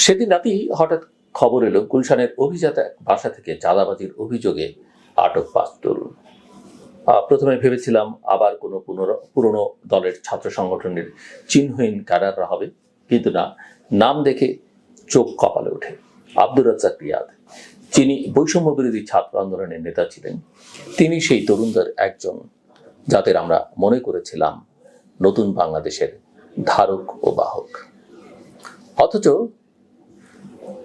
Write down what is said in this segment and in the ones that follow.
সেদিন রাতেই হঠাৎ খবর এলো গুলশানের অভিজাত এক বাসা থেকে চাঁদাবাজির অভিযোগে আটক 5 তরুণ। প্রথমে ভেবেছিলাম আবার কোনো পুরনো দলের ছাত্র সংগঠনের চিহ্নহীন ক্যাডাররা হবে, কিন্তু না, নাম দেখে চোখ কপালে ওঠে। আব্দুর রাজ্জাক রিয়াদ, যিনি বৈষম্য বিরোধী ছাত্র আন্দোলনের নেতা ছিলেন, তিনি সেই তরুণদের একজন, যাদের আমরা মনে করেছিলাম নতুন বাংলাদেশের ধারক ও বাহক। অথচ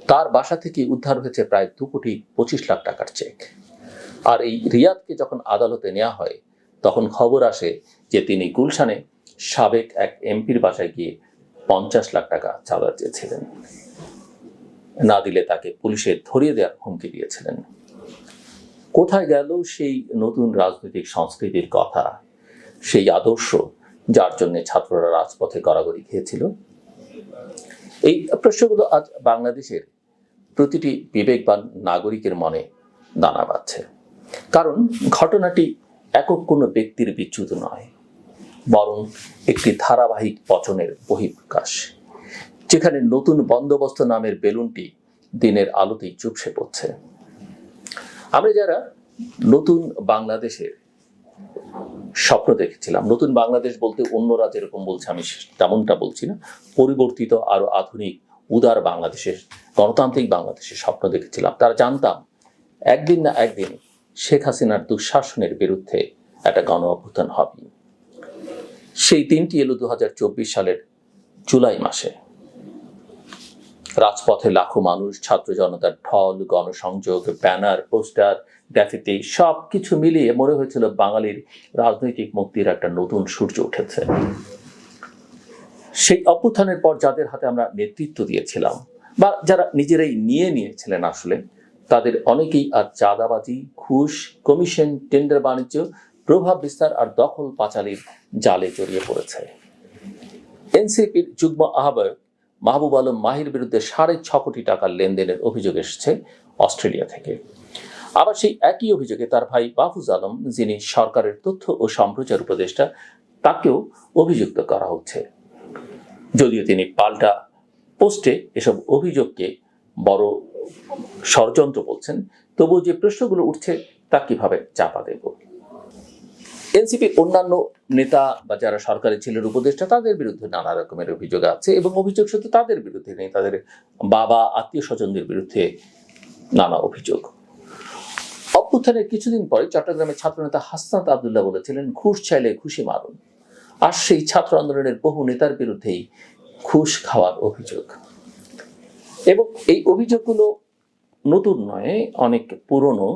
তার বাসা থেকে উদ্ধার হয়েছে প্রায় 2,25,00,000 টাকার চেক। আর এই রিয়াদকে যখন আদালতে নেওয়া হয়, তখন খবর আসে যে তিনি গুলশানে সাবেক এক এমপির বাসায় গিয়ে 50 লাখ টাকা চাঁদা চেয়েছিলেন। না দিলে তাকে পুলিশে ধরিয়ে দেওয়ার হুমকি দিয়েছিলেন। কোথায় গেল সেই নতুন রাজনৈতিক সংস্কৃতির কথা, সেই আদর্শ যার জন্য ছাত্ররা রাজপথে গড়াগড়ি খেয়েছিল? এই প্রশ্নগুলো আজ বাংলাদেশের প্রতিটি বিবেকবান নাগরিকের মনে দানা বাঁধছে। কারণ ঘটনাটি একক কোনো ব্যক্তির বিচ্যুত নয়, বরং একটি ধারাবাহিক পচনের বহিঃপ্রকাশ, যেখানে নতুন বন্দোবস্ত নামের বেলুনটি দিনের আলোতেই চুপসে পড়ছে। আমরা যারা নতুন বাংলাদেশের স্বপ্ন দেখেছিলাম, নতুন বাংলাদেশ বলতে অন্যরা যেরকম বলছে আমি তেমনটা বলছি না, পরিবর্তিত আরো আধুনিক উদার বাংলাদেশের, গণতান্ত্রিক বাংলাদেশের স্বপ্ন দেখেছিলাম, তারা জানতাম একদিন না একদিন শেখ হাসিনার দুঃশাসনের বিরুদ্ধে একটা গণ অভ্যুত্থান হবে। সেই দিনটি এলো 2024 সালের জুলাই মাসে। রাজপথে লাখো মানুষ, ছাত্র জনতার ঢল, গণসংযোগ, ব্যানার, পোস্টার, গ্রাফিতি, সবকিছু মিলিয়ে মনে হয়েছিল বাঙালির রাজনৈতিক মুক্তির একটা নতুন সূর্য উঠেছে। সেই অভ্যুত্থানের পর যাদের হাতে আমরা নেতৃত্ব দিয়েছিলাম বা যারা নিজেরাই নিয়েছিলেন, আসলে তাদের অনেকেই আজ চাঁদাবাজি, ঘুষ, কমিশন, টেন্ডার বাণিজ্য, প্রভাব বিস্তার আর দখল পাচালির জালে জড়িয়ে পড়েছে। এনসিপির যুগ্ম আহ্বায়ক মাহবুব আলম মাহির বিরুদ্ধে 6.5 কোটি টাকার লেনদেনের অভিযোগ এসেছে অস্ট্রেলিয়া থেকে। আবার সেই একই অভিযোগে তার ভাই বাফুজ আলম, যিনি সরকারের তথ্য ও সম্প্রচার উপদেষ্টা, তাকেও অভিযুক্ত করা হচ্ছে। যদিও তিনি পাল্টা পোস্টে এসব অভিযোগকে বড় ষড়যন্ত্র বলছেন, তবুও যে প্রশ্নগুলো উঠছে তা কিভাবে চাপা দেব? এনসিপির অন্যান্য নেতা বা যারা সরকারি ছিলেন, উপদেষ্টা, তাদের বিরুদ্ধে নানা রকমের অভিযোগ আছে এবং অভিযোগ শুধু তাদের বিরুদ্ধে নেই, তাদের বাবা, আত্মীয় স্বজনদের বিরুদ্ধে নানা অভিযোগ। অভ্যুত্থানের কিছুদিন পরে চট্টগ্রামের ছাত্রনেতা হাসনাত আব্দুল্লাহ বলেছিলেন, ঘুষ চাইলে ঘুষি মারুন। আর সেই ছাত্র আন্দোলনের বহু নেতার বিরুদ্ধেই ঘুষ খাওয়ার অভিযোগ। এবং এই অভিযোগগুলো নতুন নয়, অনেক পুরনো।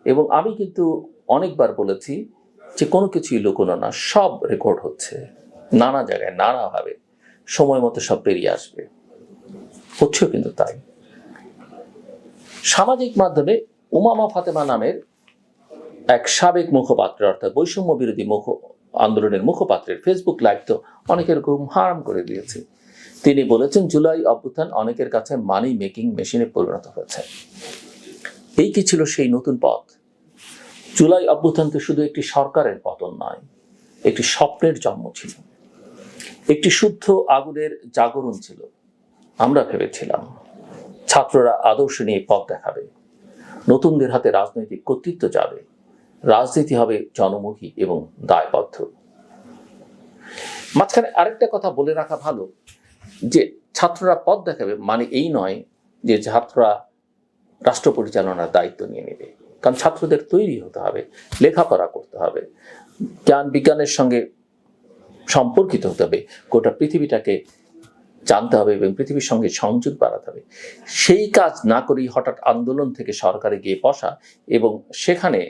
এবং আমি কিন্তু অনেকবার বলেছি যে কোনো কিছুই লুকোনো না, সব রেকর্ড হচ্ছে নানা জায়গায়, নানাভাবে, সময় মতো সব বেরিয়ে আসবে। হচ্ছেও কিন্তু তাই। সামাজিক মাধ্যমে উমামা ফাতেমা নামের এক সাবেক মুখপাত্র, অর্থাৎ বৈষম্য বিরোধী আন্দোলনের মুখপাত্রের ফেসবুক লাইভ তো অনেকের ঘুম হারাম করে দিয়েছে। তিনি বলেছেন, জুলাই অভ্যুত্থান অনেকের কাছে মানি মেকিং মেশিনে পরিণত হয়েছে। এই কি ছিল সেই নতুন পথ? জুলাই অভ্যুত্থান তো শুধু একটি সরকারের পতন নয়, একটি স্বপ্নের জন্ম ছিল, একটি শুদ্ধ আগুনের জাগরণ ছিল। আমরা ভেবেছিলাম ছাত্ররা আদর্শ নিয়ে পথ দেখাবে, নতুনদের হাতে রাজনৈতিক কর্তৃত্ব যাবে, রাজনীতি হবে জনমুখী এবং দায়বদ্ধ। মাঝখানে আরেকটা কথা বলে রাখা ভালো, যে ছাত্ররা পথ দেখাবে মানে এই নয় যে ছাত্ররা রাষ্ট্র পরিচালনার দায়িত্ব নিয়ে নেবে। কারণ ছাত্রদের তৈরি হতে হবে, লেখাপড়া করতে হবে, জ্ঞান বিজ্ঞানের সঙ্গে সম্পর্কিত হতে হবে, গোটা পৃথিবীটাকে জানতে হবে এবং পৃথিবীর সঙ্গে সংযোগ বাড়াতে হবে। সেই কাজ না করেই হঠাৎ আন্দোলন থেকে সরকারে গিয়ে বসা এবং সেখানে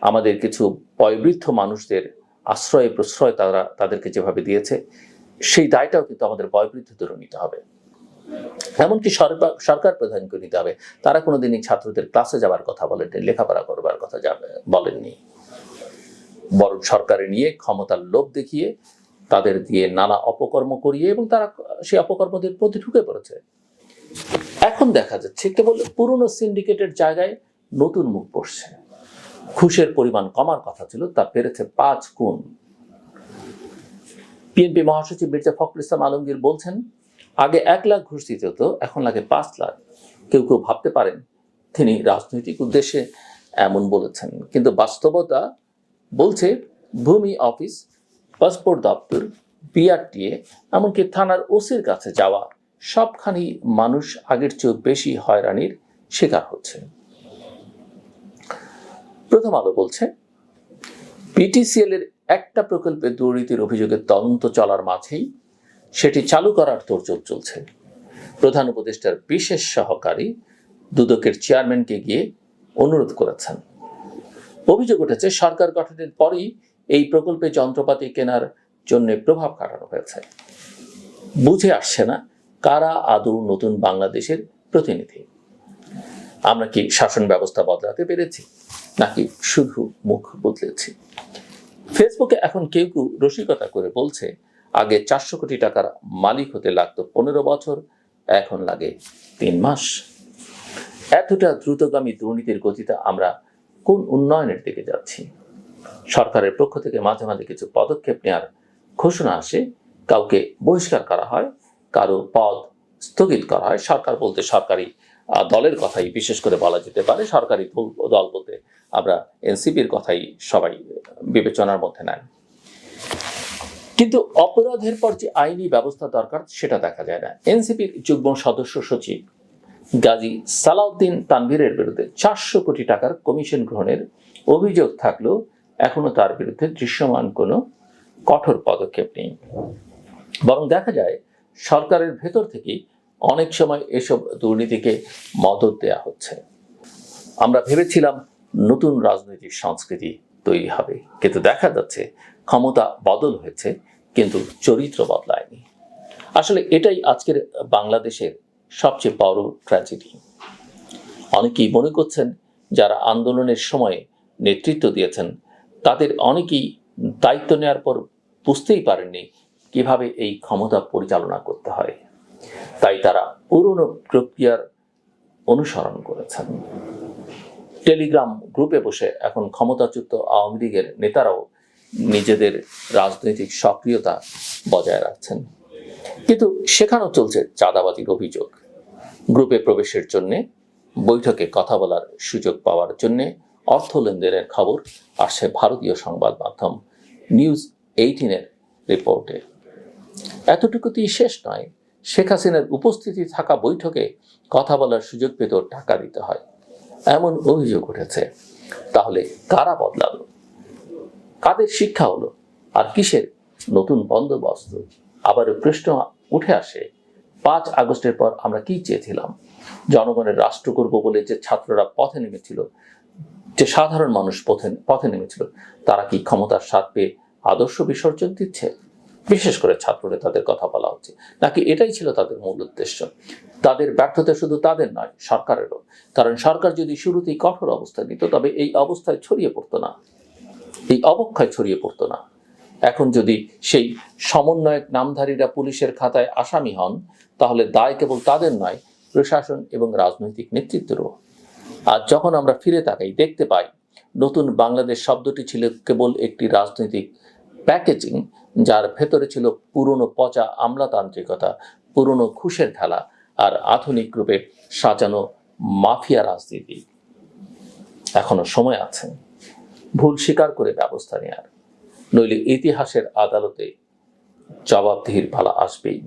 আমাদের কিছু বয়োবৃদ্ধ মানুষদের আশ্রয় প্রশ্রয় তাদেরকে যেভাবে দিয়েছে, সেই দায়টাও কিন্তু আমাদের বয়োবৃদ্ধদেরও নিতে হবে। এমনকি সরকার প্রধানকে নিতে হবে। তারা কোনোদিনই ছাত্রদের ক্লাসে যাওয়ার কথা বলেননি, লেখাপড়া করবার কথা বলেননি, বরং সরকারে নিয়ে ক্ষমতার লোভ দেখিয়ে তাদের দিয়ে নানা অপকর্ম করিয়ে এবং তারা সেই অপকর্মদের প্রতি ঢুকে পড়েছে। এখন দেখা যাচ্ছে কেবল পুরনো সিন্ডিকেটের জায়গায় নতুন মুখ বসছে। ঘুষের পরিমাণ কমার কথা ছিল, তা বেড়েছে 5 গুণ। বিএনপি মহাসচিব মির্জা ফখরুল ইসলাম আলমগীর বলছেন, আগে 1 লাখ ঘুষ দিতে হতো, এখন লাগে 5 লাখ। কেউ কেউ ভাবতে পারেন তিনি রাজনৈতিক উদ্দেশ্যে এমন বলেছেন, কিন্তু বাস্তবতা বলছে ভূমি অফিস, পাসপোর্ট দপ্তর, বিআরটিএ, এমনকি থানার ওসির কাছে যাওয়া সবখানি মানুষ আগের চেয়ে বেশি হয়রানির শিকার হচ্ছে। প্রথম আলো বলছে, পিটিসিএল এর একটা প্রকল্পে দুর্নীতির অভিযোগে তদন্ত চলার মাঝেই সেটি চালু করার তোড়জোড় চলছে। প্রধান উপদেষ্টার বিশেষ সহকারী দুদকের চেয়ারম্যানকে গিয়ে অনুরোধ করেছেন। অভিযোগ উঠেছে সরকার গঠনের পরই এই প্রকল্পে যন্ত্রপাতি কেনার জন্য প্রভাব খাটানো হয়েছে। বুঝে আসছে না কারা আদৌ নতুন বাংলাদেশের প্রতিনিধি। আমরা কি শাসন ব্যবস্থা বদলাতে পেরেছি, নাকি শুধু মুখ বদলেছি? ফেসবুকে এখন কেউ কেউ রসিকতা করে বলছে, আগে 400 কোটি টাকার মালিক হতে লাগতো 15 বছর, এখন লাগে 3 মাস। এতটা দ্রুতগামী দুর্নীতির গতিতে আমরা কোন উন্নয়নের দিকে যাচ্ছি? সরকারের পক্ষ থেকে মাঝে মাঝে কিছু পদক্ষেপ নেওয়ার ঘোষণা আসে, কাউকে বহিষ্কার করা হয়, কারো পদ স্থগিত করা হয়। সরকার বলতে সরকারি দলের কথাই বিশেষ করে বলা যেতে পারে। সরকারি দল বলতে আমরা এনসিপির কথাই সবাই বিবেচনার মধ্যে নেন। কিন্তু অপরাধের পর যে আইনি ব্যবস্থা দরকার সেটা দেখা যায় না। এনসিপির যুগ্ম সদস্য সচিব গাজী সালাউদ্দিন তানভীরের বিরুদ্ধে 400 কোটি টাকার কমিশন গ্রহণের অভিযোগ থাকলেও এখনো তার বিরুদ্ধে দৃশ্যমান কোনো কঠোর পদক্ষেপ নেই। বরং দেখা যায় সরকারের ভেতর থেকেই অনেক সময় এসব দুর্নীতিকে মদদ দেয়া হচ্ছে। আমরা ভেবেছিলাম নতুন রাজনৈতিক সংস্কৃতি তৈরি হবে, কিন্তু দেখা যাচ্ছে ক্ষমতা বদল হয়েছে, কিন্তু চরিত্র বদলায়নি। আসলে এটাই আজকের বাংলাদেশের সবচেয়ে বড় ট্র্যাজেডি। অনেকেই মনে করছেন যারা আন্দোলনের সময় নেতৃত্ব দিয়েছেন তাদের অনেকেই দায়িত্ব নেওয়ার পর বুঝতেই পারেননি কিভাবে এই ক্ষমতা পরিচালনা করতে হয়, তাই তারা পুরনো প্রক্রিয়ার অনুসরণ করেছেন। টেলিগ্রাম গ্রুপে বসে এখন ক্ষমতাচ্যুত আওয়ামী লীগের নেতারাও নিজেদের রাজনৈতিক সক্রিয়তা বজায় রাখছেন, কিন্তু সেখানেও চলছে চাঁদাবাজির অভিযোগ। গ্রুপে প্রবেশের জন্য, বৈঠকে কথা বলার সুযোগ পাওয়ার জন্য অর্থ লেনদেনের খবর আসছে ভারতীয় সংবাদ মাধ্যম নিউজ 18-এর রিপোর্টে। এতটুকুতেই শেষ নয়, শেখ হাসিনার উপস্থিতি থাকা বৈঠকে কথা বলার সুযোগ পেতেও টাকা দিতে হয়, এমন অভিযোগ উঠেছে। তাহলে কারা বদলালো? কাদের শিক্ষা হলো? আর কিসের নতুন বন্দোবস্ত? আবারও প্রশ্ন উঠে আসে, 5 আগস্টের পর আমরা কি চেয়েছিলাম? জনগণের রাষ্ট্র করব বলে যে ছাত্ররা পথে নেমেছিল, যে সাধারণ মানুষ পথে নেমেছিল, তারা কি ক্ষমতার স্বাদ পেয়ে আদর্শ বিসর্জন দিচ্ছে? বিশেষ করে ছাত্র নেতাদের কথা বলা হচ্ছে, নাকি এটাই ছিল তাদের মূল উদ্দেশ্য? তাদের ব্যর্থতা শুধু তাদের নয়, সরকারেরও। কারণ সরকার যদি শুরুতেই কঠোর অবস্থান নিত তবে এই অবস্থায় ছড়িয়ে পড়তো না, এই অবক্ষয় ছড়িয়ে পড়তো না। এখন যদি সেই সমন্বয়ক নামধারীরা পুলিশের খাতায় আসামি হন, তাহলে দায় কেবল তাদের নয়, প্রশাসন এবং রাজনৈতিক নেতৃত্বেরও। আর যখন আমরা ফিরে তাকাই, দেখতে পাই নতুন বাংলাদেশ শব্দটি ছিল কেবল একটি রাজনৈতিক প্যাকেজিং, যার ভেতরে ছিল পুরনো পচা আমলাতান্ত্রিকতা, পুরনো ঘুষের খেলা আর আধুনিক রূপে সাজানো মাফিয়া রাজনীতি। এখনো সময় আছে ভুল স্বীকার করে ব্যবস্থা নেয়ার, নইলে ইতিহাসের আদালতে জবাবদিহির পালা আসবেই।